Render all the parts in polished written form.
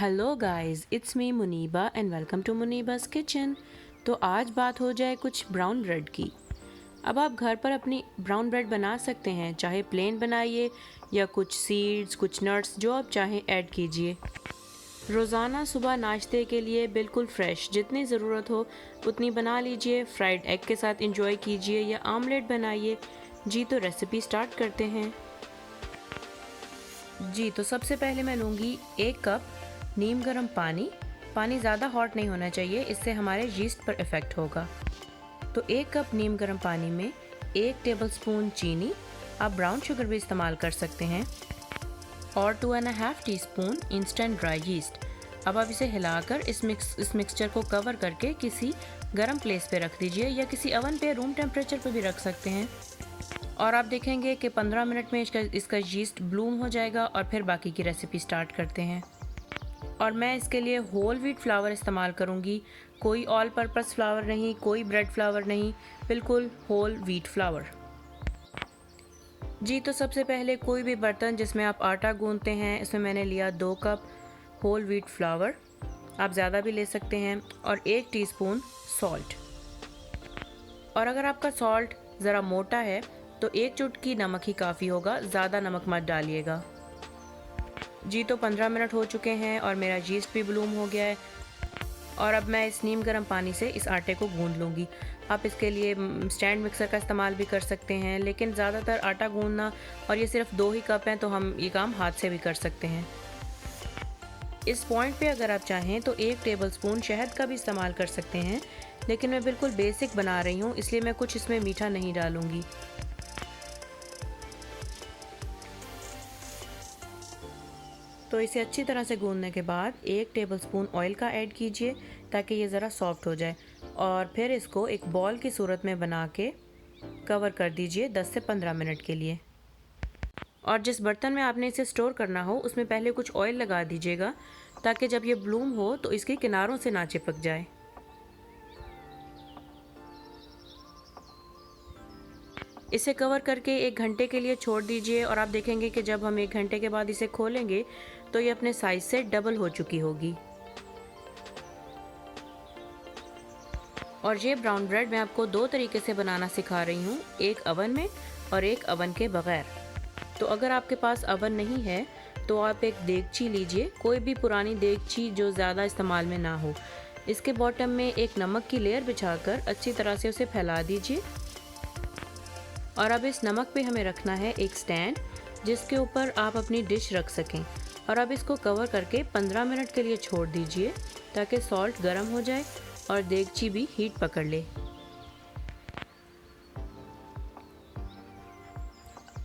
Hello guys, it's me Muniba and welcome to Muniba's kitchen. तो आज बात हो जाए कुछ ब्राउन ब्रेड की। अब आप घर पर अपनी ब्राउन ब्रेड बना सकते हैं, चाहे प्लेन बनाइए या कुछ सीड्स, कुछ नट्स जो आप चाहें ऐड कीजिए। रोज़ाना सुबह नाश्ते के लिए बिल्कुल फ्रेश, जितनी ज़रूरत हो उतनी बना लीजिए। फ्राइड एग के साथ इंजॉय कीजिए या आमलेट बनाइए। जी तो रेसिपी स्टार्ट करते हैं। जी तो सबसे पहले मैं लूँगी 1 कप नीम गर्म पानी। पानी ज़्यादा हॉट नहीं होना चाहिए, इससे हमारे यीस्ट पर इफ़ेक्ट होगा। तो 1 कप नीम गर्म पानी में 1 टेबलस्पून चीनी, आप ब्राउन शुगर भी इस्तेमाल कर सकते हैं, और 2.5 टीस्पून इंस्टेंट ड्राई यीस्ट। अब आप इसे हिलाकर इस मिक्सचर को कवर करके किसी गर्म प्लेस पे रख दीजिए या किसी ओवन पे रूम टेम्परेचर पे भी रख सकते हैं। और आप देखेंगे कि 15 मिनट में इसका यीस्ट ब्लूम हो जाएगा। और फिर बाकी की रेसिपी स्टार्ट करते हैं। और मैं इसके लिए होल व्हीट फ्लावर इस्तेमाल करूँगी, कोई ऑल पर्पस फ्लावर नहीं, कोई ब्रेड फ्लावर नहीं, बिल्कुल होल व्हीट फ्लावर। जी तो सबसे पहले कोई भी बर्तन जिसमें आप आटा गूंथते हैं, इसमें मैंने लिया 2 कप होल व्हीट फ्लावर, आप ज़्यादा भी ले सकते हैं, और 1 टीस्पून सॉल्ट। और अगर आपका सॉल्ट ज़रा मोटा है तो 1 चुटकी नमक ही काफ़ी होगा, ज़्यादा नमक मत डालिएगा। जी तो 15 मिनट हो चुके हैं और मेरा यीस्ट भी ब्लूम हो गया है। और अब मैं इस नीम गर्म पानी से इस आटे को गूंद लूँगी। आप इसके लिए स्टैंड मिक्सर का इस्तेमाल भी कर सकते हैं, लेकिन ज़्यादातर आटा गूंदना, और ये सिर्फ 2 ही कप हैं तो हम ये काम हाथ से भी कर सकते हैं। इस पॉइंट पे अगर आप चाहें तो 1 टेबलस्पून शहद का भी इस्तेमाल कर सकते हैं, लेकिन मैं बिल्कुल बेसिक बना रही हूँ, इसलिए मैं कुछ इसमें मीठा नहीं डालूँगी। तो इसे अच्छी तरह से गूंदने के बाद 1 टेबलस्पून ऑयल का ऐड कीजिए ताकि ये ज़रा सॉफ्ट हो जाए, और फिर इसको एक बॉल की सूरत में बना के कवर कर दीजिए 10 से 15 मिनट के लिए। और जिस बर्तन में आपने इसे स्टोर करना हो उसमें पहले कुछ ऑयल लगा दीजिएगा ताकि जब ये ब्लूम हो तो इसके किनारों से ना चिपक जाए। इसे कवर करके 1 घंटे के लिए छोड़ दीजिए, और आप देखेंगे कि जब हम 1 घंटे के बाद इसे खोलेंगे तो ये अपने साइज से डबल हो चुकी होगी। और ये ब्राउन ब्रेड मैं आपको 2 तरीके से बनाना सिखा रही हूँ, एक ओवन में और एक ओवन के बगैर। तो अगर आपके पास ओवन नहीं है तो आप एक देगची लीजिए, कोई भी पुरानी देगची जो ज़्यादा इस्तेमाल में ना हो। इसके बॉटम में एक नमक की लेयर बिछाकर अच्छी तरह से उसे फैला दीजिए। और अब इस नमक पे हमें रखना है एक स्टैंड जिसके ऊपर आप अपनी डिश रख सकें, और अब इसको कवर करके 15 मिनट के लिए छोड़ दीजिए ताकि सॉल्ट गर्म हो जाए और देगची भी हीट पकड़ ले।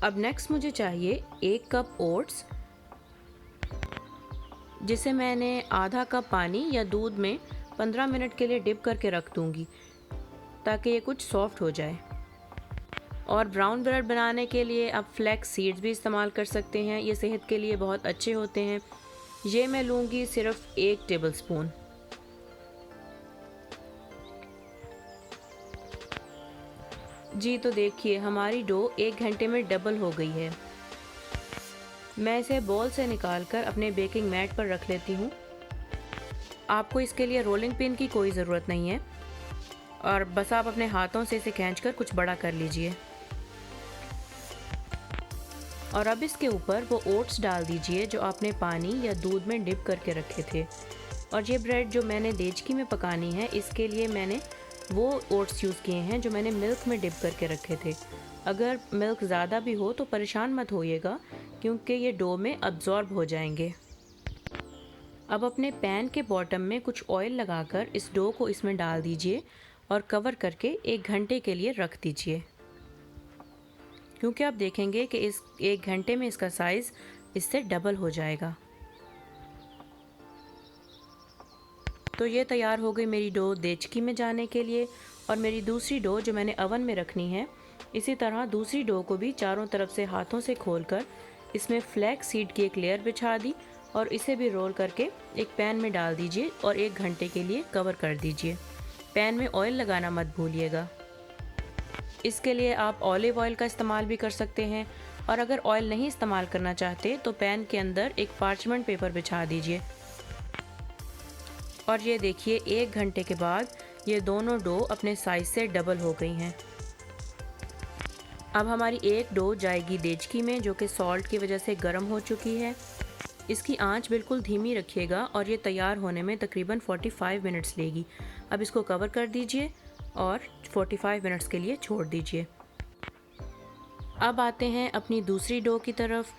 अब नेक्स्ट मुझे चाहिए 1 कप ओट्स, जिसे मैंने आधा कप पानी या दूध में 15 मिनट के लिए डिप करके रख दूंगी ताकि ये कुछ सॉफ्ट हो जाए। और ब्राउन ब्रेड बनाने के लिए आप फ्लैक्स सीड्स भी इस्तेमाल कर सकते हैं, ये सेहत के लिए बहुत अच्छे होते हैं। ये मैं लूँगी सिर्फ 1 टेबलस्पून। जी तो देखिए हमारी डो 1 घंटे में डबल हो गई है। मैं इसे बॉल से निकालकर अपने बेकिंग मैट पर रख लेती हूँ। आपको इसके लिए रोलिंग पिन की कोई ज़रूरत नहीं है, और बस आप अपने हाथों से इसे खींचकर कुछ बड़ा कर लीजिए। और अब इसके ऊपर वो ओट्स डाल दीजिए जो आपने पानी या दूध में डिप करके रखे थे। और ये ब्रेड जो मैंने देचकी में पकानी है, इसके लिए मैंने वो ओट्स यूज़ किए हैं जो मैंने मिल्क में डिप करके रखे थे। अगर मिल्क ज़्यादा भी हो तो परेशान मत होइएगा, क्योंकि ये डो में अब्जॉर्ब हो जाएंगे। अब अपने पैन के बॉटम में कुछ ऑयल लगाकर इस डो को इसमें डाल दीजिए और कवर करके 1 घंटे के लिए रख दीजिए, क्योंकि आप देखेंगे कि इस 1 घंटे में इसका साइज़ इससे डबल हो जाएगा। तो ये तैयार हो गई मेरी डो देचकी में जाने के लिए। और मेरी दूसरी डो जो मैंने ओवन में रखनी है, इसी तरह दूसरी डो को भी चारों तरफ से हाथों से खोलकर इसमें फ्लैक्स सीड की एक लेयर बिछा दी, और इसे भी रोल करके एक पैन में डाल दीजिए और 1 घंटे के लिए कवर कर दीजिए। पैन में ऑयल लगाना मत भूलिएगा। इसके लिए आप ऑलिव ऑयल का इस्तेमाल भी कर सकते हैं, और अगर ऑयल नहीं इस्तेमाल करना चाहते तो पैन के अंदर एक पार्चमेंट पेपर बिछा दीजिए और ये देखिए 1 घंटे के बाद ये दोनों डो अपने साइज़ से डबल हो गई हैं। अब हमारी एक डो जाएगी देचकी में, जो कि सॉल्ट की वजह से गर्म हो चुकी है। इसकी आंच बिल्कुल धीमी रखिएगा और ये तैयार होने में तकरीबन 45 मिनट्स लेगी। अब इसको कवर कर दीजिए और 45 मिनट्स के लिए छोड़ दीजिए। अब आते हैं अपनी दूसरी डो की तरफ,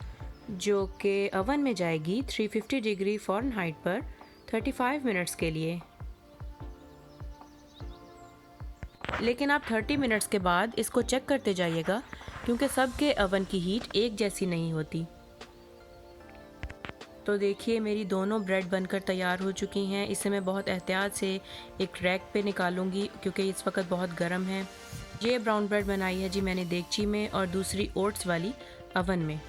जो कि अवन में जाएगी 350 डिग्री फ़ारेनहाइट पर 35 मिनट्स के लिए। लेकिन आप 30 मिनट्स के बाद इसको चेक करते जाइएगा, क्योंकि सबके अवन की हीट एक जैसी नहीं होती। तो देखिए मेरी दोनों ब्रेड बनकर तैयार हो चुकी हैं। इसे मैं बहुत एहतियात से एक रैक पे निकालूंगी, क्योंकि इस वक्त बहुत गर्म है। ये ब्राउन ब्रेड बनाई है जी मैंने देगची में, और दूसरी ओट्स वाली अवन में।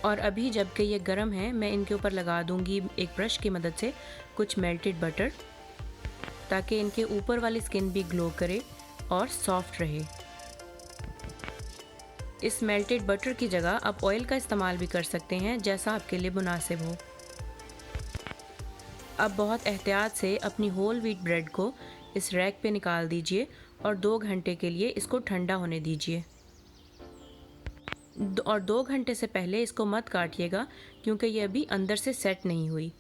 और अभी जबकि ये गर्म है, मैं इनके ऊपर लगा दूंगी एक ब्रश की मदद से कुछ मेल्टेड बटर, ताकि इनके ऊपर वाली स्किन भी ग्लो करे और सॉफ्ट रहे। इस मेल्टेड बटर की जगह आप ऑयल का इस्तेमाल भी कर सकते हैं, जैसा आपके लिए मुनासिब हो। अब बहुत एहतियात से अपनी होल व्हीट ब्रेड को इस रैक पे निकाल दीजिए और 2 घंटे के लिए इसको ठंडा होने दीजिए। और 2 घंटे से पहले इसको मत काटिएगा, क्योंकि ये अभी अंदर से सेट नहीं हुई।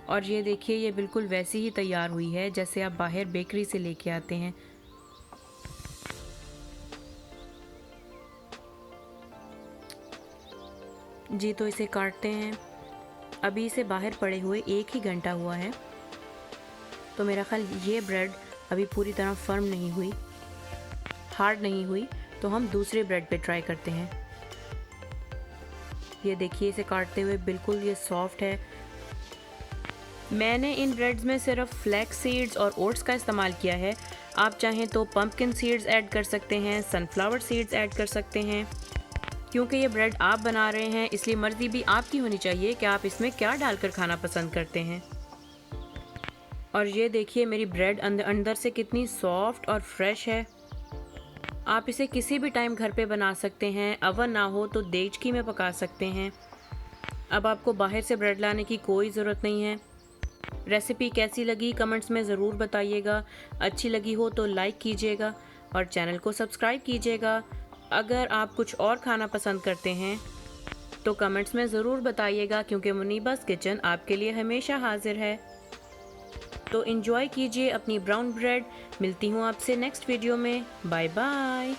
और ये देखिए ये बिल्कुल वैसी ही तैयार हुई है जैसे आप बाहर बेकरी से लेके आते हैं। जी तो इसे काटते हैं। अभी इसे बाहर पड़े हुए 1 ही घंटा हुआ है, तो मेरा ख्याल ये ब्रेड अभी पूरी तरह फर्म नहीं हुई, हार्ड नहीं हुई। तो हम दूसरे ब्रेड पे ट्राई करते हैं। ये देखिए इसे काटते हुए बिल्कुल ये सॉफ्ट है। मैंने इन ब्रेड्स में सिर्फ फ्लैक्स सीड्स और ओट्स का इस्तेमाल किया है। आप चाहें तो पम्पकिन सीड्स ऐड कर सकते हैं, सनफ्लावर सीड्स ऐड कर सकते हैं। क्योंकि ये ब्रेड आप बना रहे हैं, इसलिए मर्ज़ी भी आपकी होनी चाहिए कि आप इसमें क्या डालकर खाना पसंद करते हैं। और ये देखिए मेरी ब्रेड अंदर से कितनी सॉफ्ट और फ्रेश है। आप इसे किसी भी टाइम घर पे बना सकते हैं। अवन ना हो तो देगची में पका सकते हैं। अब आपको बाहर से ब्रेड लाने की कोई ज़रूरत नहीं है। रेसिपी कैसी लगी कमेंट्स में ज़रूर बताइएगा। अच्छी लगी हो तो लाइक कीजिएगा और चैनल को सब्सक्राइब कीजिएगा। अगर आप कुछ और खाना पसंद करते हैं तो कमेंट्स में ज़रूर बताइएगा, क्योंकि मुनीबास किचन आपके लिए हमेशा हाजिर है। तो एंजॉय कीजिए अपनी ब्राउन ब्रेड। मिलती हूँ आपसे नेक्स्ट वीडियो में। Bye bye.